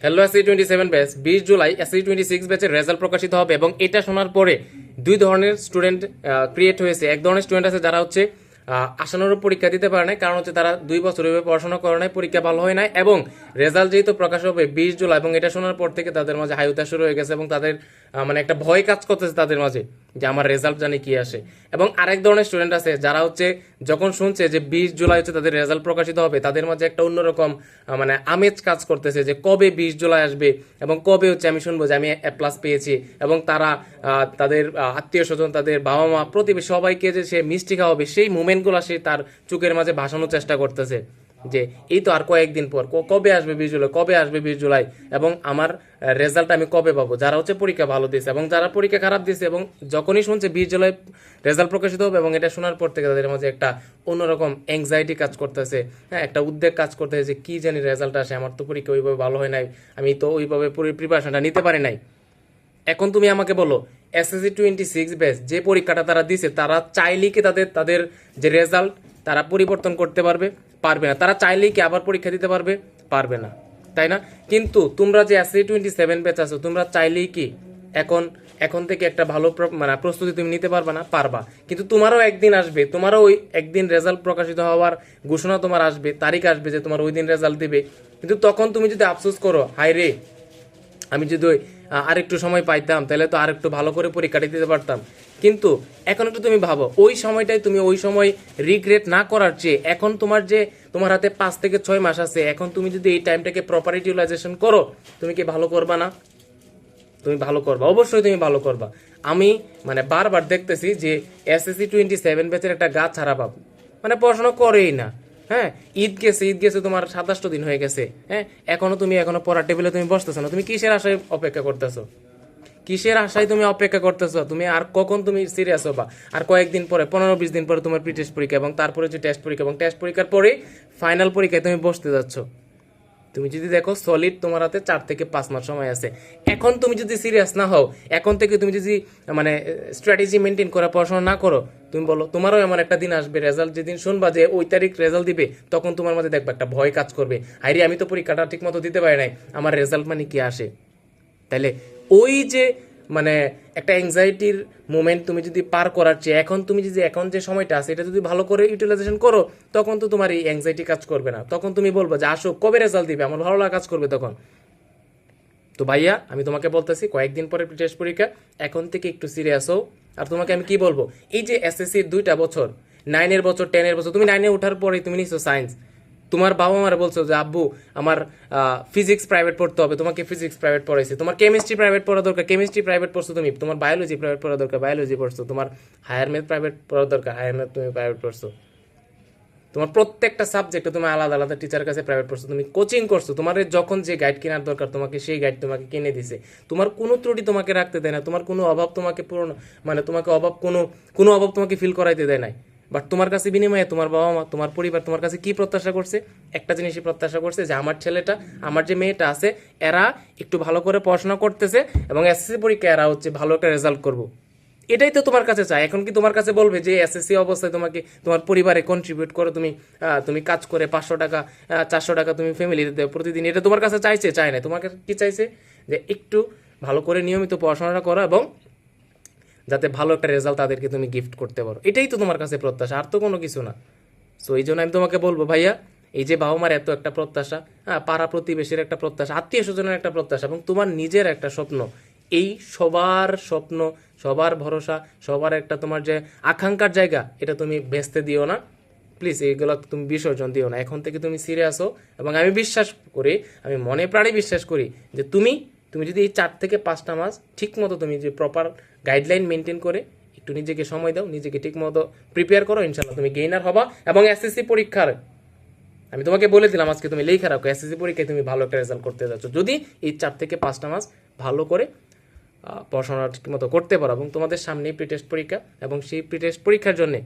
Hello SE27 batch 20 July SE26 ব্যাচের result প্রকাশিত হবে এবং এটা শোনার পরে দুই ধরনের স্টুডেন্ট ক্রিয়েট হয়েছে। এক ধরনের স্টুডেন্ট আছে যারা হচ্ছে আশানুরূপ পরীক্ষা দিতে পারে না, কারণ হচ্ছে তারা 2 বছর পড়াশোনা করে নাই, পরীক্ষা ভালো হয় নাই এবং রেজাল্ট যেহেতু প্রকাশ হবে 20 জুলাই এবং এটা শোনার পর থেকে তাদের মাঝে হাই উতাস শুরু হয়ে গেছে এবং তাদের মানে একটা ভয় কাজ করতেছে তাদের মাঝে যে আমার রেজাল্ট জানি কি আসে। এবং আরেক ধরনের স্টুডেন্ট আছে যারা হচ্ছে যখন শুনছে যে 20 জুলাই হচ্ছে তাদের রেজাল্ট প্রকাশিত হবে, তাদের মাঝে একটা অন্যরকম মানে আমেজ কাজ করতেছে যে কবে 20 জুলাই আসবে এবং কবে হচ্ছে আমি শুনবো যে আমি A+ পেয়েছি এবং তারা তাদের আত্মীয় স্বজন, তাদের বাবা মা, প্রতিবেশী সবাইকে যে সে মিষ্টি খাওয়াবে, সেই মুমেন্টগুলো সে তার চোখের মাঝে ভাসানোর চেষ্টা করতেছে যে এই তো আর কয়েকদিন পর কবে আসবে 20 জুলাই, কবে আসবে 20 জুলাই এবং আমার রেজাল্ট আমি কবে পাবো। যারা হচ্ছে পরীক্ষা ভালো দিয়েছে এবং যারা পরীক্ষা খারাপ দিয়েছে এবং যখনই শুনছে 20 জুলাই রেজাল্ট প্রকাশিত হবে এবং এটা শোনার পর থেকে তাদের মাঝে একটা অন্যরকম অ্যাংজাইটি কাজ করতেছে, হ্যাঁ, একটা উদ্বেগ কাজ করতেছে যে কি জানি রেজাল্ট আসে, আমার তো পরীক্ষা ওইভাবে ভালো হয় নাই, আমি তো ওইভাবে প্রিপারেশনটা নিতে পারি নাই। এখন তুমি আমাকে বলো SSC26 ব্যাচ যে পরীক্ষাটা তারা দিছে, তারা চাইলেই কি তাদের তাদের যে রেজাল্ট তারা পরিবর্তন করতে পারবে? পারবে না। তারা চাইলেই কি আবার পরীক্ষা দিতে পারবে? পারবে না, তাই না? কিন্তু তোমরা যে SSC27 ব্যাচ আছো, তোমরা চাইলেই কি এখন এখন থেকে একটা ভালো মানে প্রস্তুতি তুমি নিতে পারবে না? পারবা। কিন্তু তোমারও একদিন আসবে, তোমারও ওই একদিন রেজাল্ট প্রকাশিত হওয়ার ঘোষণা তোমার আসবে, তারিখ আসবে যে তোমার ওই দিন রেজাল্ট দিবে। কিন্তু তখন তুমি যদি আফসোস করো, হায় রে, আমি যদি আরেকটু সময় পাইতাম তাহলে তো আরেকটু ভালো করে পরীক্ষাটা দিতে পারতাম। কিন্তু এখন একটু তুমি ভাবো, ওই সময়টাই তুমি ওই সময় রিগ্রেট না করার চেয়ে এখন তোমার হাতে 5 থেকে 6 মাস আছে, এখন তুমি যদি এই টাইমটাকে প্রপার ইউটিলাইজেশন করো, তুমি কি ভালো করবা না? তুমি ভালো করবা, অবশ্যই তুমি ভালো করবা। আমি মানে বারবার দেখতেছি যে SSC27 ব্যাচের একটা গা ছাড়া ভাব, মানে পড়াশোনা করেই না। হ্যাঁ, ঈদ গেছে তোমার 27 দিন হয়ে গেছে, হ্যাঁ, এখনো পড়ার টেবিলে তুমি বসতেছো না। তুমি কিসের আশায় অপেক্ষা করতেছো? কিসের আশায় তুমি অপেক্ষা করতেছো? তুমি আর কখন তুমি সিরিয়াস হবা? আর কয়েকদিন পরে, 15-20 দিন পরে তোমার প্রি টেস্ট পরীক্ষা এবং তারপরে যে টেস্ট পরীক্ষা এবং টেস্ট পরীক্ষার পরে ফাইনাল পরীক্ষায় তুমি বসতে যাচ্ছ। তুমি যদি দেখো সলিড তোমার হাতে 4 থেকে 5 মাস সময় আছে। এখন তুমি যদি সিরিয়াস না হও, এখন থেকে তুমি যদি মানে স্ট্র্যাটেজি মেনটেন করে পড়াশোনা না করো, তুমি বলো তোমারও এমন একটা দিন আসবে, রেজাল্ট যেদিন শুনবা যে ওই তারিখ রেজাল্ট দিবে, তখন তোমার মধ্যে দেখবে একটা ভয় কাজ করবে, হাইরে আমি তো পরীক্ষাটা ঠিক মতো দিতে পারি নাই, আমার রেজাল্ট মানে কি আসে। তাইলে ওই যে মানে একটা অ্যাংজাইটির মোমেন্ট তুমি যদি পার করার চেয়ে এখন যে সময়টা আছে এটা যদি ভালো করে ইউটিলাইজেশন করো, তখন তো তোমার এই অ্যাংজাইটি কাজ করবে না। তখন তুমি বলবো যে আসো, কবে রেজাল্ট দিবে, আমার ভালো লাগা কাজ করবে তখন। তো ভাইয়া, আমি তোমাকে বলতেছি কয়েকদিন পরে টেস্ট পরীক্ষা, এখন থেকে একটু সিরিয়াস হও। আর তোমাকে আমি কি বলবো, এই যে SSCর 2টা বছর, 9-এর বছর, 10-এর বছর, তুমি 9-এ ওঠার পরে তুমি নিছো সায়েন্স, তোমার বাবা মারা বলছো যে আব্বু আমার ফিজিক্স প্রাইভেট পড়তে হবে, তোমাকে ফিজিক্স প্রাইভেট পড়াইছে, তোমার কেমিস্ট্রি প্রাইভেট পড়া দরকার, কেমিস্ট্রি প্রাইভেট পড়ছো তুমি, তোমার বায়োলজি প্রাইভেট পড়া দরকার, বায়োলজি পড়ছো, তোমার হায়ার ম্যাথ প্রাইভেট পড়া দরকার, হায়ার ম্যাথ তুমি প্রাইভেট পড়ছো, তোমার প্রত্যেকটা সাবজেক্টে তুমি আলাদা আলাদা টিচারের কাছে প্রাইভেট পড়ছো, তুমি কোচিং করছো, তোমার যখন যে গাইড কেনার দরকার তোমাকে সেই গাইড তোমাকে কিনে দিছে, তোমার কোনো ত্রুটি তোমাকে রাখতে দেয় না, তোমার কোনো অভাব তোমাকে পূরণ মানে তোমাকে অভাব কোনো অভাব তোমাকে ফিল করাইতে দেয় নাই। বাট তোমার কাছে বিনিময়ে তোমার বাবা মা, তোমার পরিবার তোমার কাছে কি প্রত্যাশা করছে? একটা জিনিসই প্রত্যাশা করছে যে আমার ছেলেটা, আমার যে মেয়েটা আছে, এরা একটু ভালো করে পড়াশোনা করতেছে এবং SSC পরীক্ষা এরা হচ্ছে ভালো একটা রেজাল্ট করবো, এটাই তো তোমার কাছে চাই। এখন কি তোমার কাছে বলবে যে SSC অবস্থায় তোমাকে তোমার পরিবারে কন্ট্রিবিউট করো, তুমি কাজ করে 500 টাকা 400 টাকা তুমি ফ্যামিলিতে দেও প্রতিদিন, এটা তোমার কাছে চাইছে? চায় না। তোমাকে কি চাইছে? যে একটু ভালো করে নিয়মিত পড়াশোনাটা করো এবং যাতে ভালো একটা রেজাল্ট তাদেরকে তুমি গিফট করতে পারো, এটাই তো তোমার কাছে প্রত্যাশা, আর তো কোনো কিছু না। সো এই জন্য আমি তোমাকে বলবো ভাইয়া, এই যে বাবা মার এত একটা প্রত্যাশা, হ্যাঁ, পাড়া প্রতিবেশীর একটা প্রত্যাশা, আত্মীয় স্বজনের একটা প্রত্যাশা এবং তোমার নিজের একটা স্বপ্ন, এই সবার স্বপ্ন, সবার ভরসা, সবার একটা তোমার যে আকাঙ্ক্ষার জায়গা, এটা তুমি বেচতে দিও না প্লিজ, এইগুলো তুমি বিসর্জন দিও না। এখন থেকে তুমি সিরিয়াস হও এবং আমি বিশ্বাস করি, আমি মনে প্রাণে বিশ্বাস করি যে তুমি যদি এই 4 থেকে 5টা মাস ঠিক মতো তুমি যে প্রপার গাইডলাইন মেনটেন করে একটু নিজেকে সময় দাও, নিজেকে ঠিক মতো প্রিপেয়ার করো, ইনশাল্লাহ তুমি গেইনার হবা। এবং SSC পরীক্ষার আমি তোমাকে বলে দিলাম আজকে, তুমি লেখা রাখো, SSC পরীক্ষায় তুমি ভালো একটা রেজাল্ট করতে যাচ্ছ যদি এই 4 থেকে 5টা মাস ভালো করে পড়াশোনা ঠিক মতো করতে পারো। এবং তোমাদের সামনেই প্রি টেস্ট পরীক্ষা এবং সেই প্রি টেস্ট পরীক্ষার জন্যে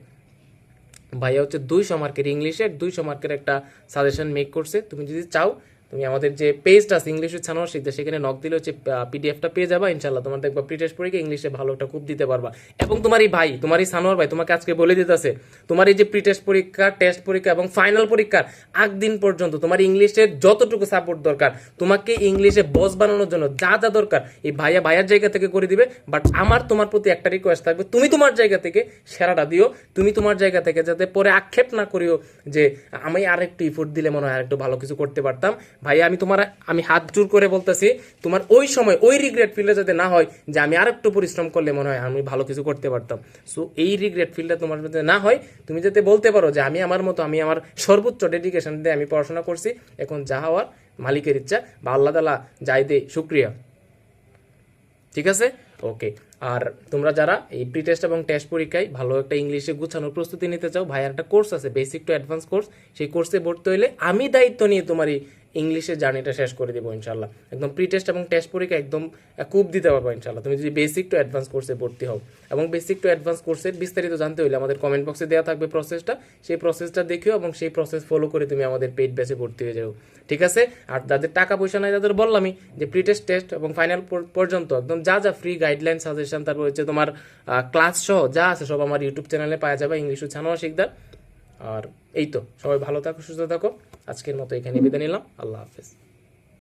ভাইয়া হচ্ছে 200 মার্কের ইংলিশের 200 মার্কের একটা সাজেশন মেক করছে। তুমি যদি চাও তুমি আমাদের যে পেজটা আছে ইংলিশ উইথ সানোয়ার শিখতে, সেখানে নক দিলে হচ্ছে পিডিএফটা পেয়ে যাবা ইনশাল্লাহ। তোমার দেখবা প্রি টেস্ট পরীক্ষা ইংলিশে ভালো একটা খুব দিতে পারবা। এবং তোমার এই ভাই, তোমার এই সানোয়ার ভাই তোমাকে আজকে বলে দিতেছে, তোমার এই যে প্রি টেস্ট পরীক্ষা, টেস্ট পরীক্ষা এবং ফাইনাল পরীক্ষার আগ দিন পর্যন্ত তোমার ইংলিশের যতটুকু সাপোর্ট দরকার, তোমাকে ইংলিশে বস বানানোর জন্য যা যা দরকার এই ভাইয়ার জায়গা থেকে করে দিবে। বাট আমার তোমার প্রতি একটা রিকোয়েস্ট থাকবে, তুমি তোমার জায়গা থেকে সেরাটা দিও। তুমি তোমার জায়গা থেকে যাতে পরে আক্ষেপ না করিও যে আমি আরেকটু ইফোর্ট দিলে মনে হয় আরেকটু ভালো কিছু করতে পারতাম। ভাইয়া আমি হাত জোর করে বলতেছি, তোমার ওই সময় ওই রিগ্রেট ফিলটা যাতে না হয় যে আমি আরেকটু পরিশ্রম করলে মনে হয় আমি ভালো কিছু করতে পারতাম। সো এই রিগ্রেট ফিলটা তোমার যাতে না হয়, তুমি যাতে বলতে পারো যে আমি আমার মতো, আমি আমার সর্বোচ্চ ডেডিকেশন দিয়ে আমি পড়াশোনা করছি, এখন যা হওয়ার মালিকের ইচ্ছা বা আল্লাহ তাআলা যাই দে শুক্রিয়া। ঠিক আছে, ওকে। আর তোমরা যারা এই প্রি টেস্ট এবং টেস্ট পরীক্ষায় ভালো একটা ইংলিশে গুছানোর প্রস্তুতি নিতে চাও, ভাইয়ার একটা কোর্স আছে বেসিক টু অ্যাডভান্স কোর্স, সেই কোর্সে ভর্তি হইলে আমি দায়িত্ব নিয়ে তোমার এই ইংলিশের জার্নিটা শেষ করে দেবো ইনশাল্লাহ। একদম প্রি টেস্ট এবং টেস্ট পরীক্ষা একদম খুব দিতে পারবো ইনশাল্লাহ, তুমি যদি বেসিক টু অ্যাডভান্স কোর্সে ভর্তি হও। এবং বেসিক টু অ্যাডভান্স কোর্সের বিস্তারিত জানতে হলে আমাদের কমেন্ট বক্সে দেওয়া থাকবে প্রসেসটা, সেই প্রসেসটা দেখিও এবং সেই প্রসেস ফলো করে তুমি আমাদের পেইড ব্যাচে ভর্তি হয়ে যাও। ঠিক আছে, আর যাদের টাকা পয়সা নাই তাদের বললামই যে প্রি টেস্ট, টেস্ট এবং ফাইনাল পর্যন্ত একদম যা যা ফ্রি গাইডলাইন, সাজেশন, তারপর হচ্ছে তোমার ক্লাস সহ যা আছে সব আমার ইউটিউব চ্যানেলে পাওয়া যাবে, ইংলিশ উইথ সানোয়ার শিকদার। আর এই তো, সবাই ভালো থাকো, সুস্থ থাকো। আজকের মতো এখানে বিদায় নিলাম, আল্লাহ হাফেজ।